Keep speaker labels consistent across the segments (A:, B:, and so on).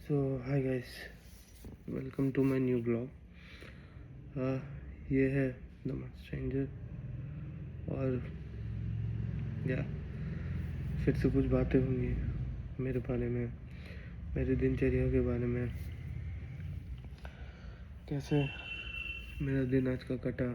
A: So hi guys, welcome to my new blog. ये है the stranger और या फिर से कुछ बातें होंगी मेरे बारे में, मेरी दिनचर्या के बारे में, कैसे मेरा दिन आज का कटा,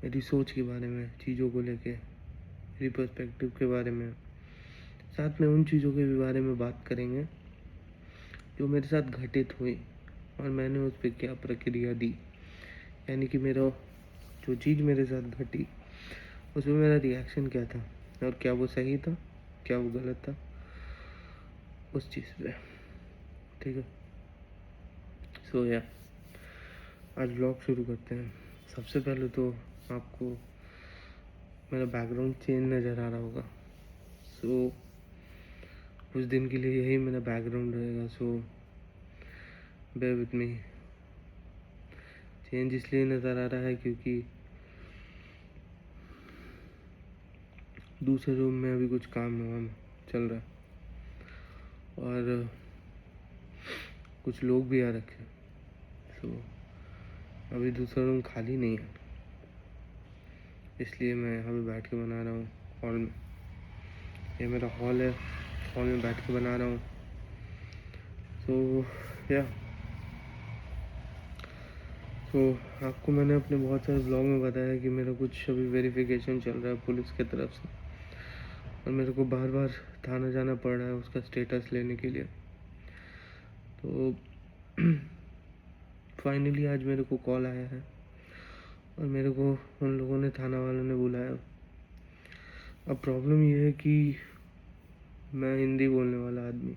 A: मेरी सोच के बारे में, चीज़ों को लेके, मेरी पर्सपेक्टिव के बारे में। साथ में उन चीज़ों के भी बारे में बात करेंगे जो मेरे साथ घटित हुई और मैंने उस पर क्या प्रक्रिया दी, यानी कि मेरा जो चीज़ मेरे साथ घटी उसमें मेरा रिएक्शन क्या था और क्या वो सही था, क्या वो गलत था, उस चीज़ पे। ठीक है, सो या आज ब्लॉग शुरू करते हैं। सबसे पहले तो आपको मेरा बैकग्राउंड चेंज नज़र आ रहा होगा। सो कुछ दिन के लिए यही मेरा बैकग्राउंड रहेगा। सो बेयर विथ मी। चेंज इसलिए नज़र आ रहा है क्योंकि दूसरे रूम में अभी कुछ काम वाम चल रहा है और कुछ लोग भी आ रखे हैं। सो अभी दूसरा रूम खाली नहीं है, इसलिए मैं यहाँ पे बैठ के बना रहा हूँ हॉल में। ये मेरा हॉल है, हॉल में बैठ के बना रहा हूँ। सो या आपको मैंने अपने बहुत सारे ब्लॉग में बताया कि मेरा कुछ अभी वेरिफिकेशन चल रहा है पुलिस की तरफ से और मेरे को बार बार थाना जाना पड़ रहा है उसका स्टेटस लेने के लिए। तो फाइनली आज मेरे को कॉल आया है और मेरे को उन लोगों ने, थाना वालों ने बुलाया। अब प्रॉब्लम ये है कि मैं हिंदी बोलने वाला आदमी,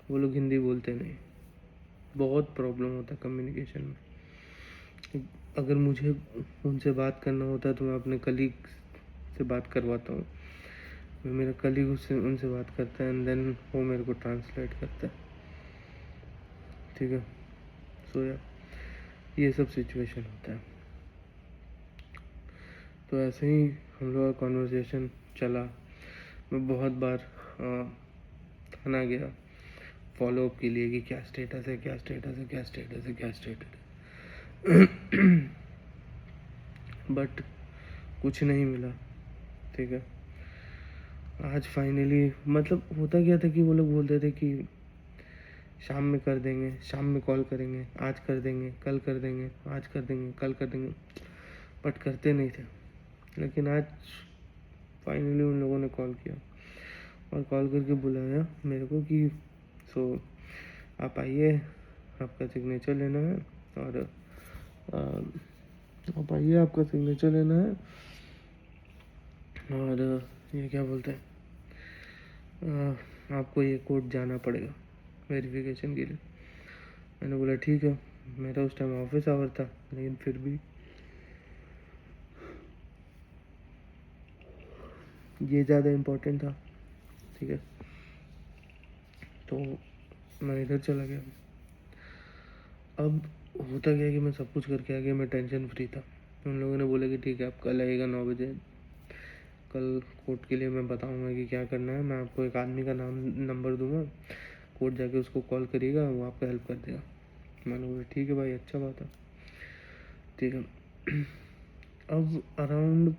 A: वो लोग हिंदी बोलते नहीं, बहुत प्रॉब्लम होता है कम्युनिकेशन में। अगर मुझे उनसे बात करना होता है तो मैं अपने कलीग से बात करवाता हूँ, मैं मेरा कलीग उससे उनसे बात करता है एंड देन वो मेरे को ट्रांसलेट करता है। ठीक है, सो या ये सब सिचुएशन होता है। तो ऐसे ही हम लोग का कॉन्वर्सेशन चला। मैं बहुत बार थाना गया फॉलोअप के लिए कि क्या स्टेटस है, क्या स्टेटस है, क्या स्टेटस है, क्या स्टेटस है। बट कुछ नहीं मिला। ठीक है, आज फाइनली मतलब होता क्या था कि वो लोग बोलते थे कि शाम में कर देंगे, शाम में कॉल करेंगे, आज कर देंगे, कल कर देंगे, आज कर देंगे, कल कर देंगे, बट करते नहीं थे। लेकिन आज फाइनली उन लोगों ने कॉल किया और कॉल करके बुलाया मेरे को कि सो आप आइए, आपका सिग्नेचर लेना है और आप आइए, आपका सिग्नेचर लेना है और ये क्या बोलते हैं, आपको ये कोर्ट जाना पड़ेगा वेरिफिकेशन के लिए। मैंने बोला ठीक है, मेरा उस टाइम ऑफिस आवर था लेकिन फिर भी ये ज़्यादा इम्पोर्टेंट था। ठीक है, तो मैं इधर चला गया। अब होता गया कि मैं सब कुछ करके आ गया, मैं टेंशन फ्री था। उन लोगों ने बोला कि ठीक है आप कल आइएगा 9 बजे, कल कोर्ट के लिए मैं बताऊंगा कि क्या करना है। मैं आपको एक आदमी का नाम नंबर दूंगा, कोर्ट जाके उसको कॉल करिएगा, वो आपका हेल्प कर देगा। मैंने बोला ठीक है भाई, अच्छा बात है। ठीक है, अब अराउंड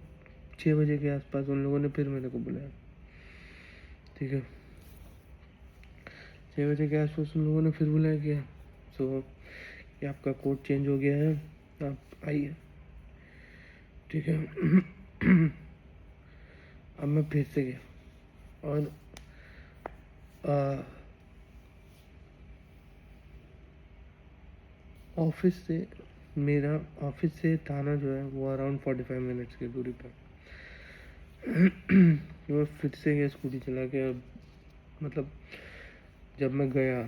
A: 6 बजे के आसपास उन लोगों ने फिर मेरे को बुलाया। ठीक है, 6 बजे के आसपास उन लोगों ने फिर बुलाया गया। सो कि आपका कोड चेंज हो गया है, आप आइए। ठीक है, अब मैं फिर से गया और ऑफिस से, मेरा ऑफिस से थाना जो है वो अराउंड 45 मिनट्स की दूरी पर। मैं फिर से गया, स्कूटी चला के। मतलब जब मैं गया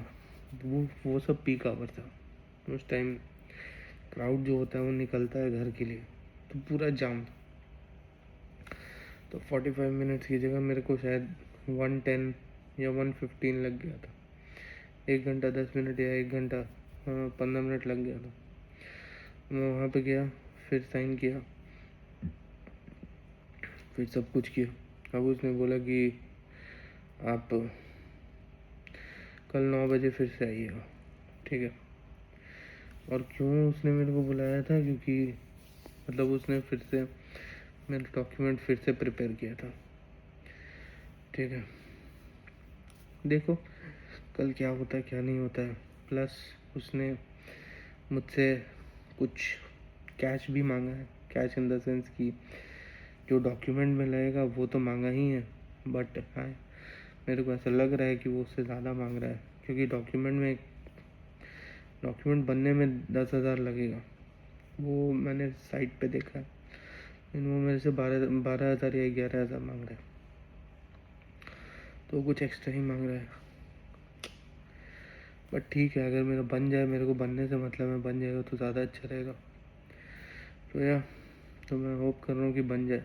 A: वो सब पीक आवर था। उस टाइम क्राउड जो होता है वो निकलता है घर के लिए, तो पूरा जाम था। तो 45 मिनट्स की जगह मेरे को शायद 110 या 115 लग गया था। 1 घंटा 10 मिनट या 1 घंटा 15 मिनट लग गया था। मैं वहाँ पे गया, फिर साइन किया, फिर सब कुछ किया। अब उसने बोला कि आप कल 9 बजे फिर से आइएगा, ठीक है। और क्यों उसने मेरे को बुलाया था, क्योंकि मतलब उसने फिर से मेरा डॉक्यूमेंट फिर से प्रिपेयर किया था, ठीक है। देखो कल क्या होता है क्या नहीं होता है। प्लस उसने मुझसे कुछ कैश भी मांगा है, कैश इन द सेंस कि जो डॉक्यूमेंट में लगेगा वो तो मांगा ही है, बट हाँ मेरे को ऐसा लग रहा है कि वो उससे ज़्यादा मांग रहा है, क्योंकि डॉक्यूमेंट बनने में 10,000 लगेगा। वो मैंने साइट पे देखा है, लेकिन वो मेरे से 12,000 या 11,000 मांग रहा है, तो कुछ एक्स्ट्रा ही मांग रहा है। बट ठीक है, अगर मेरा बन जाए, मेरे को बनने से मतलब है, बन जाएगा तो ज़्यादा अच्छा रहेगा। तो मैं होप कर रहा हूँ कि बन जाए,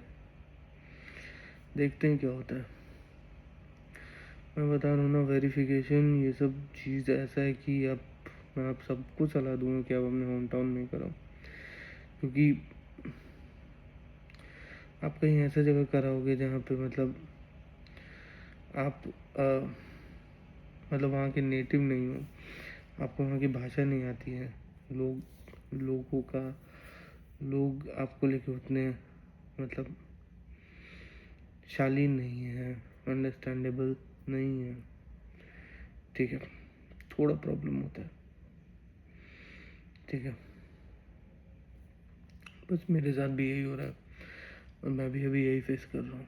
A: देखते हैं क्या होता है। मैं बता रहा हूँ ना, वेरिफिकेशन ये सब चीज़ ऐसा है कि अब मैं आप सबको सलाह दूँगा कि आप अपने होम टाउन में करो, क्योंकि आप कहीं ऐसा जगह कराओगे जहाँ पे मतलब आप मतलब वहाँ के नेटिव नहीं हो, आपको वहाँ की भाषा नहीं आती है, लोग आपको लेके उतने मतलब शालीन नहीं है, अंडरस्टैंडेबल नहीं है, ठीक है। थोड़ा प्रॉब्लम होता है, ठीक है। बस मेरे साथ भी यही हो रहा है और मैं भी अभी यही फेस कर रहा हूँ।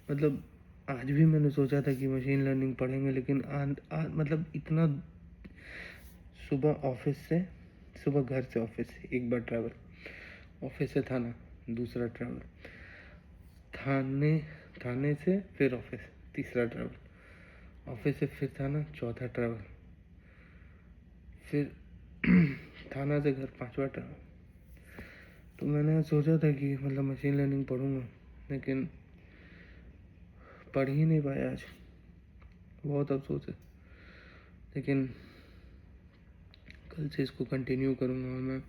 A: मतलब आज भी मैंने सोचा था कि मशीन लर्निंग पढ़ेंगे, लेकिन मतलब इतना सुबह घर से ऑफिस, एक बार ट्रैवल, ऑफिस से थाना, दूसरा ट्रैवल, थाने से फिर ऑफिस, तीसरा ट्रैवल, ऑफिस से फिर थाना, चौथा ट्रैवल, फिर थाना से घर, पांचवा ट्रैवल। तो मैंने सोचा था कि मतलब मशीन लर्निंग पढ़ूंगा, लेकिन पढ़ ही नहीं पाया आज, बहुत अफसोस है। लेकिन कल से इसको कंटिन्यू करूँगा। और मैं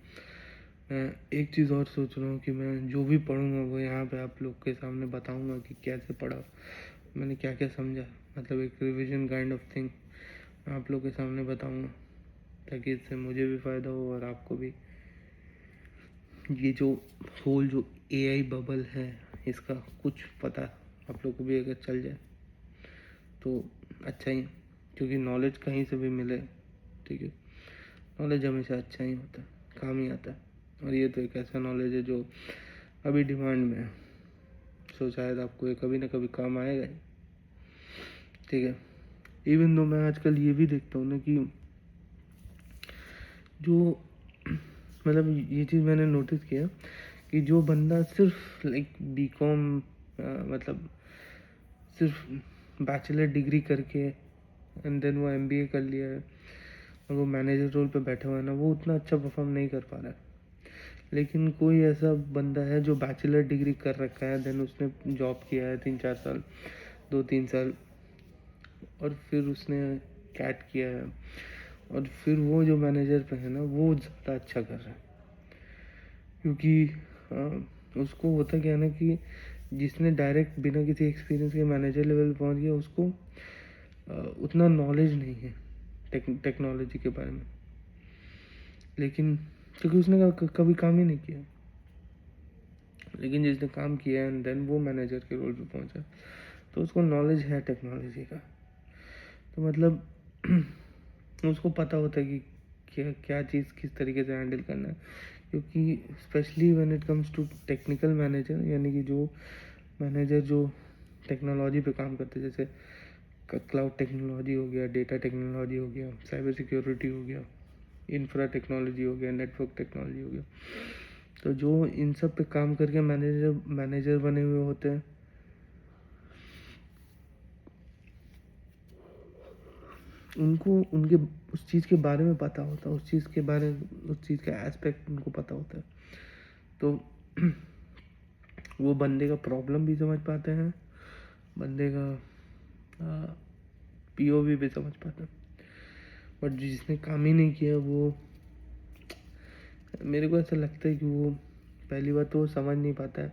A: एक चीज़ और सोच रहा हूँ कि मैं जो भी पढ़ूँगा वो यहाँ पे आप लोग के सामने बताऊँगा कि कैसे पढ़ा, मैंने क्या क्या समझा, मतलब एक रिवीजन काइंड ऑफ थिंग आप लोग के सामने बताऊँगा, ताकि इससे मुझे भी फ़ायदा हो और आपको भी। ये जो AI बबल है, इसका कुछ पता आप लोग को भी अगर चल जाए तो अच्छा ही, क्योंकि नॉलेज कहीं से भी मिले, ठीक है, नॉलेज हमेशा अच्छा ही होता है, काम ही आता है। और ये तो एक ऐसा नॉलेज है जो अभी डिमांड में है, सो शायद आपको ये कभी ना कभी काम आएगा ही, ठीक है। इवन दो मैं आजकल ये भी देखता हूँ ना कि जो मतलब ये चीज़ मैंने नोटिस किया कि जो बंदा सिर्फ लाइक BCom मतलब सिर्फ बैचलर डिग्री करके एंड देन वो MBA कर लिया है और वो मैनेजर रोल पे बैठा हुआ है ना, वो उतना अच्छा परफॉर्म नहीं कर पा रहा है। लेकिन कोई ऐसा बंदा है जो बैचलर डिग्री कर रखा है, देन उसने जॉब किया है 3-4 साल, 2-3 साल, और फिर उसने कैट किया है, और फिर वो जो मैनेजर पे है ना, वो ज़्यादा अच्छा कर रहा है। क्योंकि उसको होता क्या है ना कि जिसने डायरेक्ट बिना किसी एक्सपीरियंस के मैनेजर लेवल पहुंच गया, उसको उतना नॉलेज नहीं है टेक्नोलॉजी के बारे में, लेकिन क्योंकि उसने कभी काम ही नहीं किया। लेकिन जिसने काम किया एंड देन वो मैनेजर के रोल पे पहुंचा, तो उसको नॉलेज है टेक्नोलॉजी का, तो मतलब उसको पता होता है कि क्या क्या चीज़ किस तरीके से हैंडल करना है। क्योंकि specially when it comes to technical manager, यानी कि जो मैनेजर जो टेक्नोलॉजी पे काम करते हैं, जैसे क्लाउड टेक्नोलॉजी हो गया, डेटा टेक्नोलॉजी हो गया, साइबर सिक्योरिटी हो गया, इंफ्रा टेक्नोलॉजी हो गया, नेटवर्क टेक्नोलॉजी हो गया, तो जो इन सब पे काम करके मैनेजर बने हुए होते हैं, उनको उनके उस चीज़ के बारे में पता होता है, उस चीज़ का एस्पेक्ट उनको पता होता है, तो वो बंदे का प्रॉब्लम भी समझ पाते हैं, बंदे का POV भी समझ पाते हैं। बट जिसने काम ही नहीं किया, वो मेरे को ऐसा लगता है कि वो पहली बात तो वो समझ नहीं पाता है,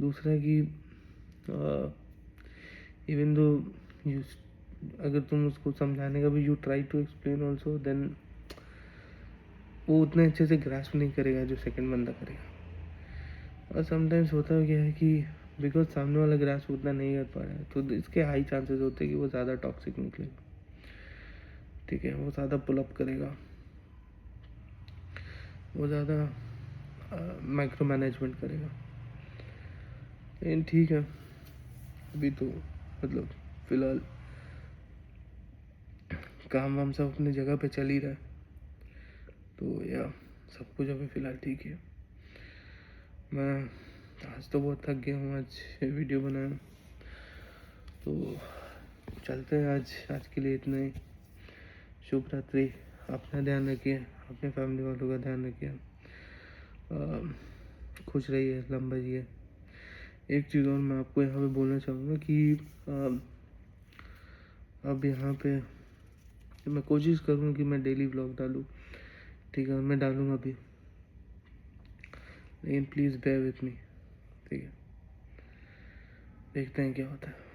A: दूसरा कि इवन दो अगर तुम उसको समझाने का भी you try to explain also, then वो उतने अच्छे से ग्रास्प नहीं करेगा जो सेकंड बंदा करेगा। और समटाइम्स होता है क्या है कि बिकॉज सामने वाला ग्रास्प उतना नहीं कर पा रहा है, तो इसके हाई चांसेस होते हैं कि वो ज़्यादा टॉक्सिक निकलेगा। ठीक है, वो ज़्यादा पुलअप करेगा, वो ज़्यादा माइक्रो मैनेजमेंट करेगा। लेकिन ठीक है, अभी तो मतलब फ़िलहाल काम वाम सब अपनी जगह पे चल ही रहा है, तो या सब कुछ अभी फ़िलहाल ठीक है। मैं आज तो बहुत थक गया हूँ, आज वीडियो बनाया, तो चलते हैं। आज के लिए इतना ही। शुभ रात्रि। अपना ध्यान रखिए, अपने फैमिली वालों का ध्यान रखिए, खुश रहिए, लंबा जिए। एक चीज़ और मैं आपको यहाँ पे बोलना चाहूँगा कि अब यहाँ पे मैं कोशिश करूँ कि मैं डेली व्लॉग डालूँ। ठीक है, मैं डालूँगा भी, लेकिन प्लीज़ बेयर विथ मी। ठीक है, देखते हैं क्या होता है।